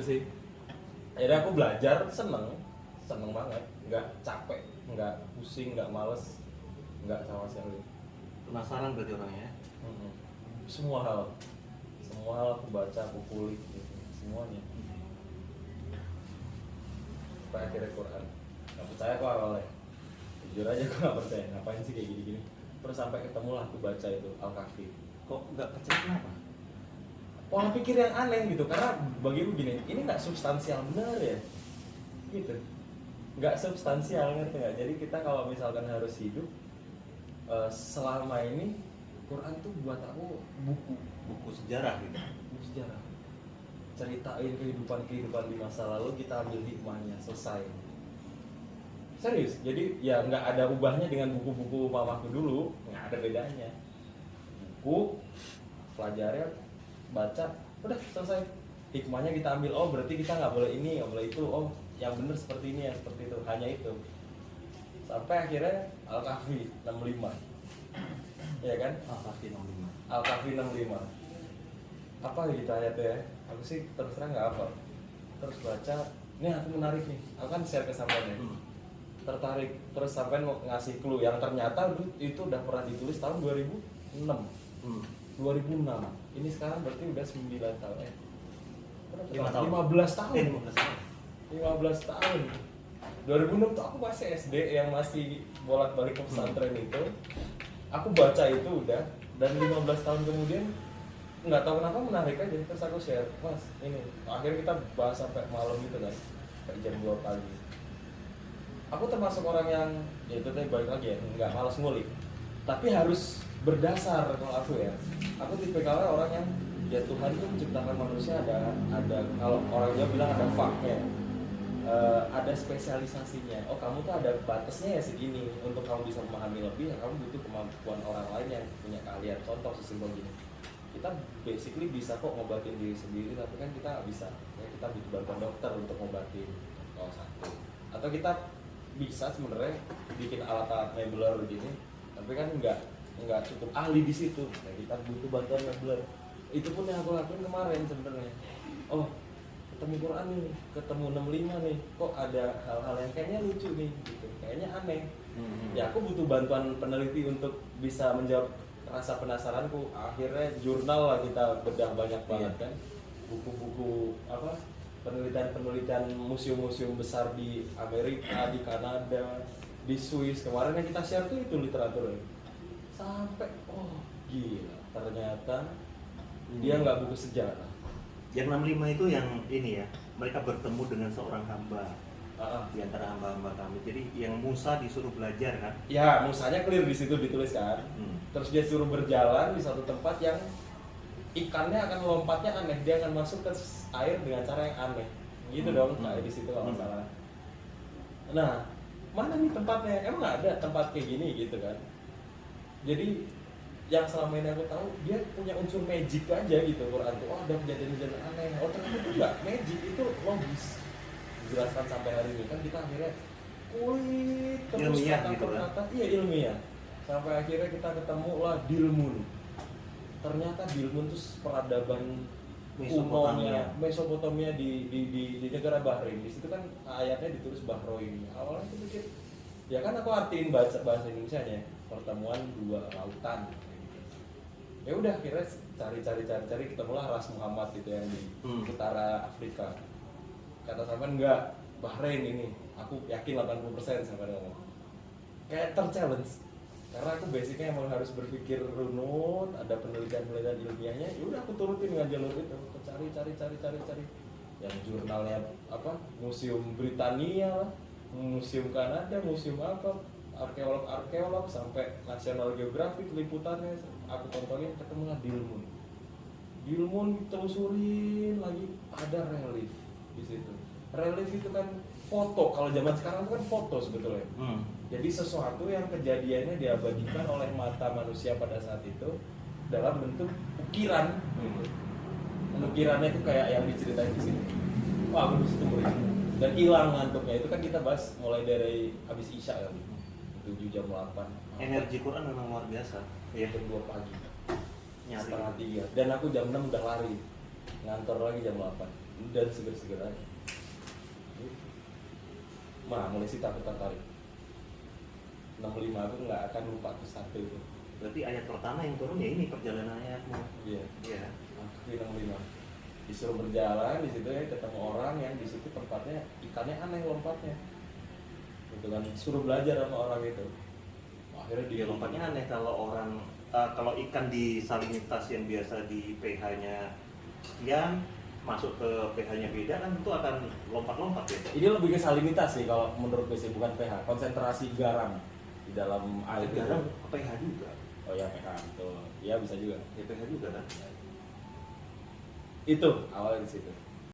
sih. Akhirnya aku belajar, seneng banget, nggak capek, nggak pusing, nggak males, nggak sama sekali. Penasaran berarti orangnya. Semua hal aku baca, aku kulik gitu, semuanya. Sampai akhirnya Quran. Nggak percaya aku awalnya, jujur aja aku nggak percaya, ngapain sih kayak gini-gini. Terus sampai ketemulah aku baca itu Al-Kahfi. Kok nggak percaya kenapa? Pola pikir yang aneh gitu, karena bagiku gini, ini nggak substansial benar ya, gitu, nggak substansial, ngerti nggak? Jadi kita kalau misalkan harus hidup, selama ini Quran tuh buat aku Buku sejarah gitu. buku sejarah, ceritain kehidupan di masa lalu, kita ambil hikmahnya, selesai. Serius, jadi ya nggak ada ubahnya dengan buku-buku mamaku dulu, nggak ada bedanya. Buku, pelajari, baca, udah selesai. Hikmahnya kita ambil, oh berarti kita nggak boleh ini, nggak boleh itu, oh yang benar seperti ini, yang seperti itu, hanya itu. Sampai akhirnya Al-Kahfi 65, ya kan? Al-Kahfi 65. Al-Kahfi 65. Apa gitu ayatnya? Aku sih terus terang nggak apa. Terus baca, ini aku menarik nih, aku kan share ke sampean. Tertarik, terus sampean mau ngasih clue yang ternyata itu udah pernah ditulis tahun 2006. 2006. Ini sekarang berarti udah 9 tahun. 15 tahun. 15 tahun. 2006 tuh aku masih SD, yang masih bolak-balik ke pesantren itu. Aku baca itu udah, dan 15 tahun kemudian nggak tahu kenapa menarik aja, terus aku share, Mas ini, akhirnya kita bahas sampai malam gitu kan, sampai jam 2 pagi. Aku termasuk orang yang, ya itu tadi balik lagi ya, nggak malas ngulik, tapi harus berdasar. Kalau aku ya, aku tipikalnya orang yang, ya Tuhan itu menciptakan manusia ada kalau orang Jawa bilang ada faknya, ada spesialisasinya. Oh kamu tuh ada batasnya ya segini, untuk kamu bisa memahami lebih, ya kamu butuh kemampuan orang lain yang punya keahlian. Contoh sesimpel gini, kita basically bisa kok ngobatin diri sendiri, tapi kan kita nggak bisa, ya kita butuh bantuan dokter untuk ngobatin. Oh satu, atau kita bisa sebenarnya bikin alat-alat mebeler begini, tapi kan nggak cukup ahli di situ, nah, kita butuh bantuan mebeler. Itu pun yang aku lakuin kemarin sebenarnya. Oh ketemu Quran nih, ketemu 65 nih, kok ada hal-hal yang kayaknya lucu nih, gitu, kayaknya aneh. Ya aku butuh bantuan peneliti untuk bisa menjawab rasa penasaranku. Akhirnya jurnal lah, kita bedah banyak banget kan, buku-buku apa, penelitian museum-museum besar di Amerika, di Kanada, di Swiss. Kemarin yang kita share tuh itu literatur, sampai oh gila, ternyata dia nggak buku sejarah. Yang 65 itu yang ini ya, mereka bertemu dengan seorang hamba di antara hamba-hamba kami. Jadi yang Musa disuruh belajar kan? Ya, Musanya clear di situ ditulis kan. Terus dia suruh berjalan di satu tempat yang ikannya akan lompatnya aneh, dia akan masuk ke air dengan cara yang aneh. Gitu dong, kayak di situ kalau salah. Nah, mana nih tempatnya? Emang nggak ada tempat kayak gini gitu kan? Jadi yang selama ini aku tahu, dia punya unsur magic aja gitu Quran tuh. Oh ada kejadian-kejadian aneh. Oh ternyata itu enggak magic, itu logis. Dijelaskan sampai hari ini kan kita akhirnya kulik terus ilmiah kata gitu per kan? kata, iya ilmiah. Sampai akhirnya kita ketemu lah Dilmun. Ternyata Dilmun itu peradaban Mesopotamia di negara Bahrain. Di situ kan ayatnya ditulis Bahrain. Awalnya aku pikir, ya kan aku artiin bahasa Indonesianya, pertemuan dua lautan. Ya udah akhirnya cari ketemulah ras Muhammad itu yang di utara Afrika. Kata sampean enggak, Bahrain ini. Aku yakin 80% sampean ngomong. Kayak terchallenge. Karena aku basicnya emang harus berpikir runut, ada penelitian ilmiahnya. Ya udah aku turutin dengan jalur itu. Aku cari. Yang jurnalnya apa? Museum Britania, Museum Kanada, museum apa? Arkeolog sampai National Geographic liputannya aku tontonin, ketemulah Dilmun telusurin lagi, ada relief di situ. Relief itu kan foto, kalau zaman sekarang itu kan foto sebetulnya. Jadi sesuatu yang kejadiannya diabadikan oleh mata manusia pada saat itu dalam bentuk ukiran gitu. Ukirannya itu kayak yang diceritain di sini. Wah, aku disitu merinding dan hilang ngantuknya. Itu kan kita bahas mulai dari habis Isya kali. 7 jam 8. Energi Quran memang luar biasa. Iya, jam 2 pagi. Nyari. Setengah 3. Dan aku jam 6 udah lari. Ngantor lagi jam 8. dan seger-seger aja. Gitu. Mulai sih takut tertarik. 65 aku nggak akan lupa tuh satu itu. Berarti ayat pertama yang turun ya ini perjalanan ayatmu. Iya. Iya. Aku 65. Disuruh berjalan di situ ya, ketemu orang yang di situ tempatnya ikannya aneh lompatnya. Gitu kan, suruh belajar sama orang itu. Akhirnya Dia lompatnya aneh kalau orang kalau ikan di salinitas yang biasa di pH-nya sekian masuk ke pH-nya beda kan itu akan lompat-lompat ya. ini lebih ke salinitas sih kalau menurut gue sih, bukan pH, konsentrasi garam di dalam air. Garam ke pH juga. Oh ya pH, betul. Ya bisa juga. Ya pH juga kan. Itu awalnya di situ.